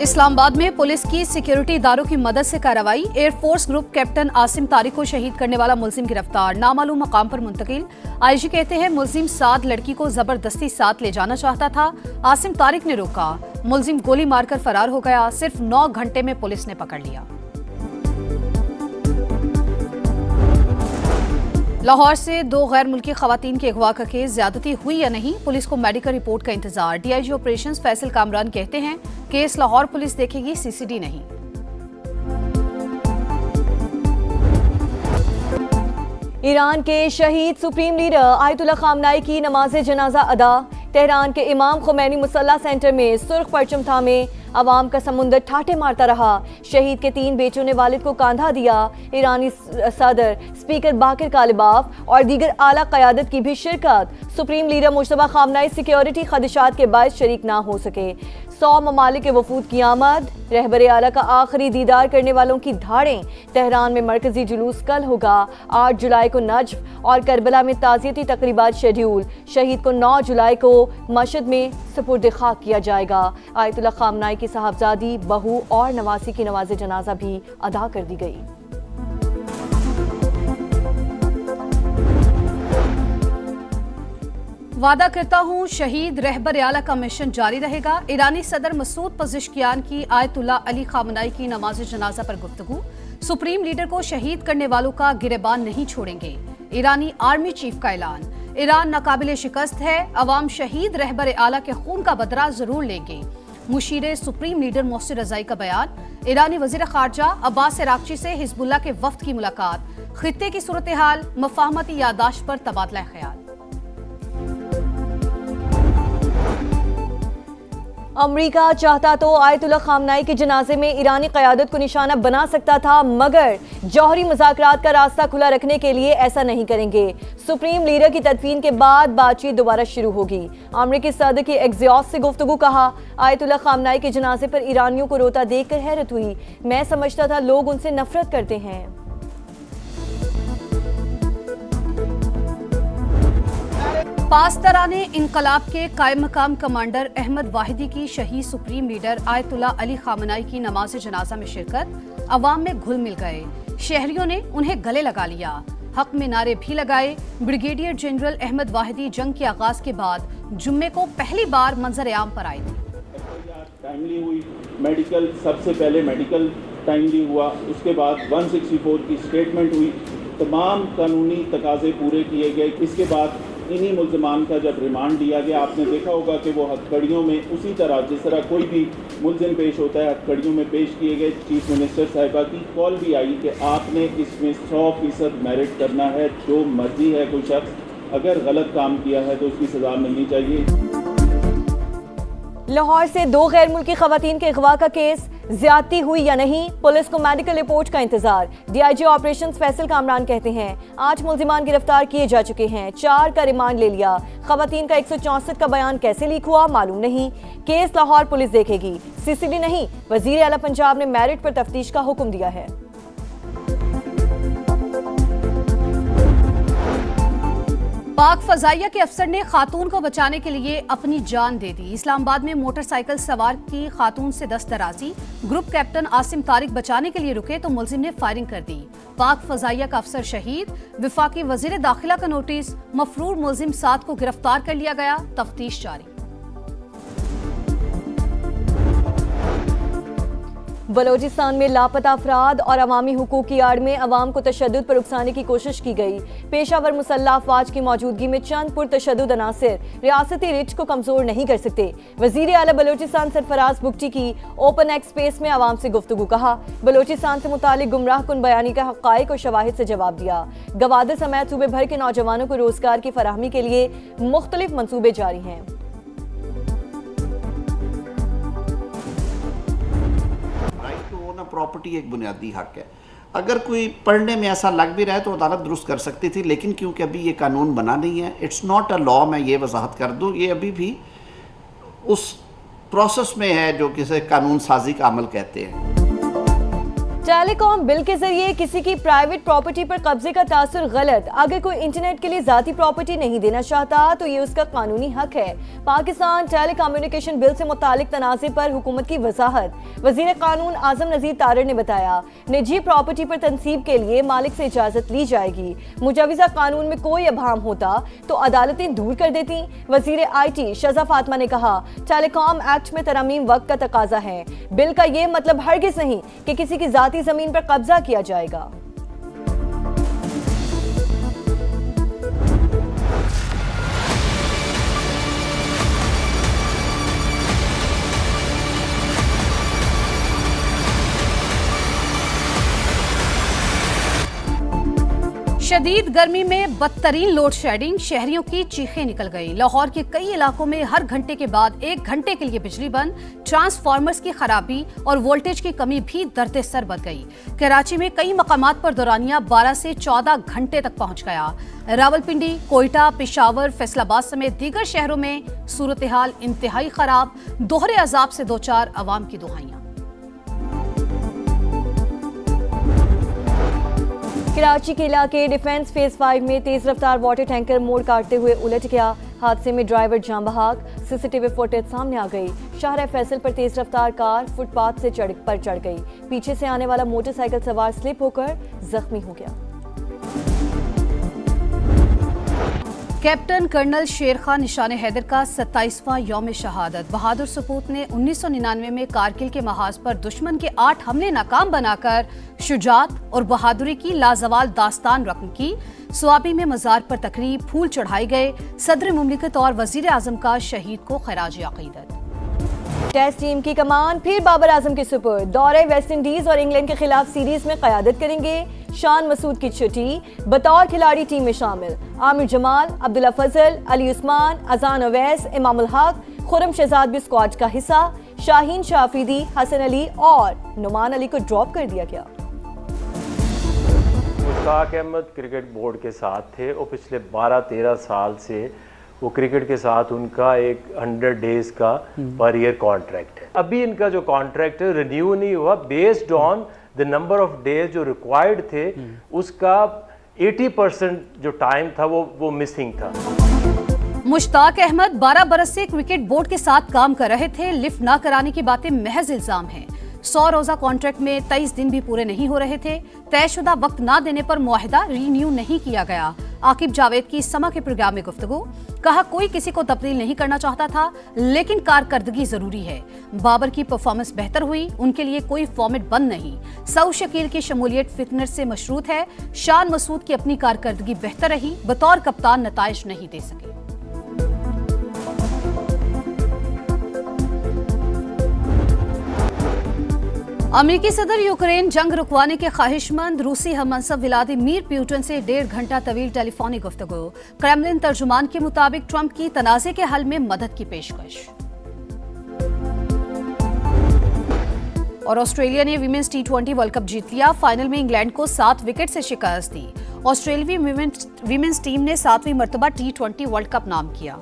इस्लामाबाद में पुलिस की सिक्योरिटी इदारों की मदद से कार्रवाई। Air force group captain Asim Tariq को शहीद करने वाला मुलजिम गिरफ्तार, नामालूम मकाम पर मुंतकिल। आईजी कहते हैं मुलजिम साथ लड़की को जबरदस्ती साथ ले जाना चाहता था। आसिम तारिक ने रोका, मुलजिम गोली मारकर फरार हो गया। सिर्फ 9 घंटे में पुलिस ने पकड़ लिया। लाहौर से 2 गैर मुल्की खवातीन के अगवा का केस, ज्यादती हुई या नहीं, पुलिस को मेडिकल रिपोर्ट का इंतजार। डीआईजी ऑपरेशंस फैसल कामरान कहते हैं केस लाहौर पुलिस देखेगी, सीसीडी नहीं। ईरान के शहीद सुप्रीम लीडर आयतुल्लाह खामनाई की नमाज जनाजा अदा। तेहरान के इमाम खुमैनी मुसल्ला सेंटर में सुर्ख परचम थामे अवाम का समुंदर ठाटे मारता रहा। शहीद के 3 बेटों ने वालिद को कांधा दिया। ईरानी सदर स्पीकर बाकिर कालिबाफ और दीगर आला क़यादत की भी शिरकत। Supreme leader Mojtaba Khamenei security खदशात के बायस शरीक ना हो सके। 100 ममालिक के वफूद की आमद। रहबर आला का आखिरी दीदार करने वालों की धाड़ें। तेहरान में मरकजी जुलूस कल होगा। 8 जुलाई को नजफ और करबला में ताज़ियती तकरीबात शेड्यूल। शहीद को 9 जुलाई को मशहद में सुपुर्द खाक किया जाएगा। आयतुल्लाह खामनाई की साहबजादी, बहू और नवासी की नमाज जनाजा भी अदा कर दी गई। वादा करता हूं शहीद रहबर आला का मिशन जारी रहेगा। ईरानी सदर मसूद पज़ेश्कियान की आयतुल्लाह अली खामनाई की नमाज जनाजा पर गुफ्तगू। सुप्रीम लीडर को शहीद करने वालों का गिरेबान नहीं छोड़ेंगे। ईरानी आर्मी चीफ का ऐलान। ईरान नाकाबिले शिकस्त है, अवाम शहीद रहबर आला के खून का बदला जरूर लेंगे। मुशीर सुप्रीम लीडर मोहसिन रज़ाई का बयान। ईरानी वज़ीर ख़ारजा अब्बास अराग़ची से हिज़्बुल्लाह के वफ़द की मुलाकात। खित्ते की सूरत हाल, मफ़ाहमती यादाश्त पर तबादला ख्याल। अमरीका चाहता तो आयतुल्लाह खामनाई के जनाजे में ईरानी क़यादत को निशाना बना सकता था, मगर जौहरी मुज़ाकरात का रास्ता खुला रखने के लिए ऐसा नहीं करेंगे। सुप्रीम लीडर की तदफीन के बाद बातचीत दोबारा शुरू होगी। अमरीकी सदर की एक्सियोस से गुफ्तगू। कहा, आयतुल्लाह खामनाई के जनाजे पर ईरानियों को रोता देखकर हैरत हुई। मैं समझता था लोग उनसे नफरत करते हैं। पासदाराने इनकलाब के कायम मकाम कमांडर अहमद वाहिदी की शहीद सुप्रीम लीडर आयतुल्लाह अली खामनाई की नमाज जनाजा में शिरकत। अवाम में घुल मिल गए। शहरियों ने उन्हें गले लगा लिया। हक में नारे भी लगाए। ब्रिगेडियर जनरल अहमद वाहिदी जंग के आगाज के बाद जुम्मे को पहली बार मंजर आम पर आए थे। टाइमली हुई मेडिकल, सबसे पहले मेडिकल टाइमली हुआ, उसके बाद 164 की स्टेटमेंट हुई, तमाम कानूनी तकाजे पूरे किए गए। इसके बाद इन्हीं मुल्ज़िमान का जब रिमांड लिया गया, आपने देखा होगा कि वो हथकड़ियों में उसी तरह जिस तरह कोई भी मुल्ज़िम पेश होता है हथकड़ियों में पेश किए गए। चीफ मिनिस्टर साहिबा की कॉल भी आई कि आपने इसमें 100% मेरिट करना है। जो मर्जी है कोई शख्स अगर गलत काम किया है तो उसकी सज़ा मिलनी चाहिए। लाहौर से 2 गैर मुल्की खवातीन के अगवा का केस, ज्यादती हुई या नहीं, पुलिस को मेडिकल रिपोर्ट का इंतजार। डीआईजी ऑपरेशंस फैसल कामरान कहते हैं 8 मुल्जिमान गिरफ्तार किए जा चुके हैं, 4 का रिमांड ले लिया। खवातीन का 164 का बयान कैसे लीक हुआ मालूम नहीं। केस लाहौर पुलिस देखेगी, सीसीडी नहीं। वजीर आला पंजाब ने मेरिट पर तफ्तीश का हुक्म दिया है। पाक फजाइया के अफसर ने खातून को बचाने के लिए अपनी जान दे दी। इस्लामाबाद में मोटरसाइकिल सवार की खातून से दस्तराजी। ग्रुप कैप्टन आसिम तारिक बचाने के लिए रुके तो मुलजिम ने फायरिंग कर दी। पाक फजाइया का अफसर शहीद। विफाकी वजीर दाखिला का नोटिस। मफरूर मुलजिम 7 को गिरफ्तार कर लिया गया। तफ्तीश जारी। बलोचिस्तान में लापता अफराद और अवामी हुकूक की आड़ में अवाम को तशद्दुद पर उकसाने की कोशिश की गई। पेशावर मुसल्लह अफवाज की मौजूदगी में चंद पुरतशद्दुद अनासिर रियासती रिच को कमजोर नहीं कर सकते। वजीर आला बलोचिस्तान सरफराज बुगटी की ओपन एक्ट स्पेस में अवाम से गुफ्तगू। कहा, बलोचिस्तान से मुतालिक गुमराह कुन बयानी का हक़ाइक़ और शवाहिद से जवाब दिया। गवादर समेत सूबे भर के नौजवानों को रोजगार की फराहमी के लिए मुख्तलिफ मनसूबे जारी हैं। प्रॉपर्टी एक बुनियादी हक है। अगर कोई पढ़ने में ऐसा लग भी रहा है तो अदालत दुरुस्त कर सकती थी, लेकिन क्योंकि अभी ये कानून बना नहीं है, इट्स नॉट अ लॉ, मैं ये वजाहत कर दूं, ये अभी भी उस प्रोसेस में है जो किसी कानून साजी का अमल कहते हैं। टेलीकॉम बिल के जरिए किसी की प्राइवेट प्रॉपर्टी पर कब्जे का तासुर गलत। अगर कोई इंटरनेट के लिए जाती प्रॉपर्टी नहीं देना चाहता तो ये उसका कानूनी हक है। पाकिस्तान टेलीकम्युनिकेशन बिल से मुतालिक तनाज़े पर हुकूमत की वजाहत। वजीर कानून आजम नजीर तारड़ ने बताया, निजी प्रॉपर्टी पर तनसीब के लिए मालिक से इजाजत ली जाएगी। मुजवजा कानून में कोई अभाम होता तो अदालतें दूर कर देती। वजीर IT शजा फातिमा ने कहा, टेलीकॉम एक्ट में तरमीम वक्त का तकाजा है। बिल का ये मतलब हरगिज़ नहीं कि किसी की जाती जमीन पर कब्जा किया जाएगा। शदीद गर्मी में बदतरीन लोड शेडिंग, शहरियों की चीखें निकल गई। लाहौर के कई इलाकों में हर घंटे के बाद 1 घंटे के लिए बिजली बंद, ट्रांसफार्मर्स की खराबी और वोल्टेज की कमी भी दर्दे सर बढ़ गई। कराची में कई मकामात पर दौरानिया 12 से 14 घंटे तक पहुंच गया। रावलपिंडी, कोयटा, पेशावर, फैसलाबाद समेत दीगर शहरों में सूरत हाल इंतहाई खराब। दोहरे अजाब से दो चार अवाम की दुहाइयां। कराची के इलाके डिफेंस फेज 5 में तेज रफ्तार वाटर टैंकर मोड़ काटते हुए उलट गया। हादसे में ड्राइवर जान बहाक। सीसीटीवी फुटेज सामने आ गई। शाहरा फैसल पर तेज रफ्तार कार फुटपाथ से चढ़ गई। पीछे से आने वाला मोटरसाइकिल सवार स्लिप होकर जख्मी हो गया। कैप्टन कर्नल शेर खान निशान हैदर का 27वां यौम शहादत। बहादुर सपूत ने 1999 में कारगिल के महाज पर दुश्मन के 8 हमले नाकाम बनाकर शुजात और बहादुरी की लाजवाल दास्तान रकम की। स्वाबी में मजार पर तकरीब, फूल चढ़ाए गए। सदर मुमलिकत और वजीर आजम का शहीद को खराज अकीदत। टेस्ट टीम की कमान फिर बाबर आजम के सुपुर्द। दौरे वेस्ट इंडीज और इंग्लैंड के खिलाफ सीरीज में क़यादत करेंगे। शान मसूद की छुट्टी, बतौर खिलाड़ी टीम में शामिल। आमिर जमाल, अब्दुल्ला फजल, अली उस्मान, अजान अवैस, इमामुल हक, खुरम शहजाद भी स्क्वाड का हिस्सा। शाहीन शाफीदी, हसन अली और नुमान अली को ड्रॉप कर दिया गया। मुश्ताक अहमद क्रिकेट बोर्ड के साथ थे और पिछले 12-13 साल से वो क्रिकेट के साथ उनका एक 100 डेज का पर ईयर कॉन्ट्रैक्ट है। अभी इनका जो कॉन्ट्रैक्ट है रिन्यू नहीं हुआ, based on the number of days जो रिक्वायर्ड थे उसका 80% जो टाइम था वो मिसिंग था। मुश्ताक अहमद 12 बरस से क्रिकेट बोर्ड के साथ काम कर रहे थे। लिफ्ट न कराने की बातें महज इल्जाम हैं। 100 रोजा कॉन्ट्रैक्ट में 23 दिन भी पूरे नहीं हो रहे थे। तयशुदा वक्त न देने पर मुआहिदा रीन्यू नहीं किया गया। आकिब जावेद की समा के प्रोग्राम में गुफ्तगू, कहा कोई किसी को तब्दील नहीं करना चाहता था लेकिन कारकर्दगी जरूरी है। बाबर की परफॉर्मेंस बेहतर हुई, उनके लिए कोई फॉर्मेट बंद नहीं। सऊद शकील की शमूलियत फिटनेस से मशरूत है। शान मसूद की अपनी कारकर्दगी बेहतर रही, बतौर कप्तान नताइज नहीं दे सके। अमेरिकी सदर यूक्रेन जंग रुकवाने के ख्वाहिशमंद। रूसी हममनसब व्लादिमीर पुतिन से 1.5 घंटा तवील टेलीफोनिक गुफ्तगू। क्रेमलिन तर्जुमान के मुताबिक ट्रंप की तनाज़े के हल में मदद की पेशकश। और ऑस्ट्रेलिया ने विमेंस T20 वर्ल्ड कप जीत लिया। फाइनल में इंग्लैंड को 7 विकेट से शिकस्त दी। ऑस्ट्रेलियाई विमेंस टीम ने 7वीं मरतबा T20 वर्ल्ड कप नाम किया।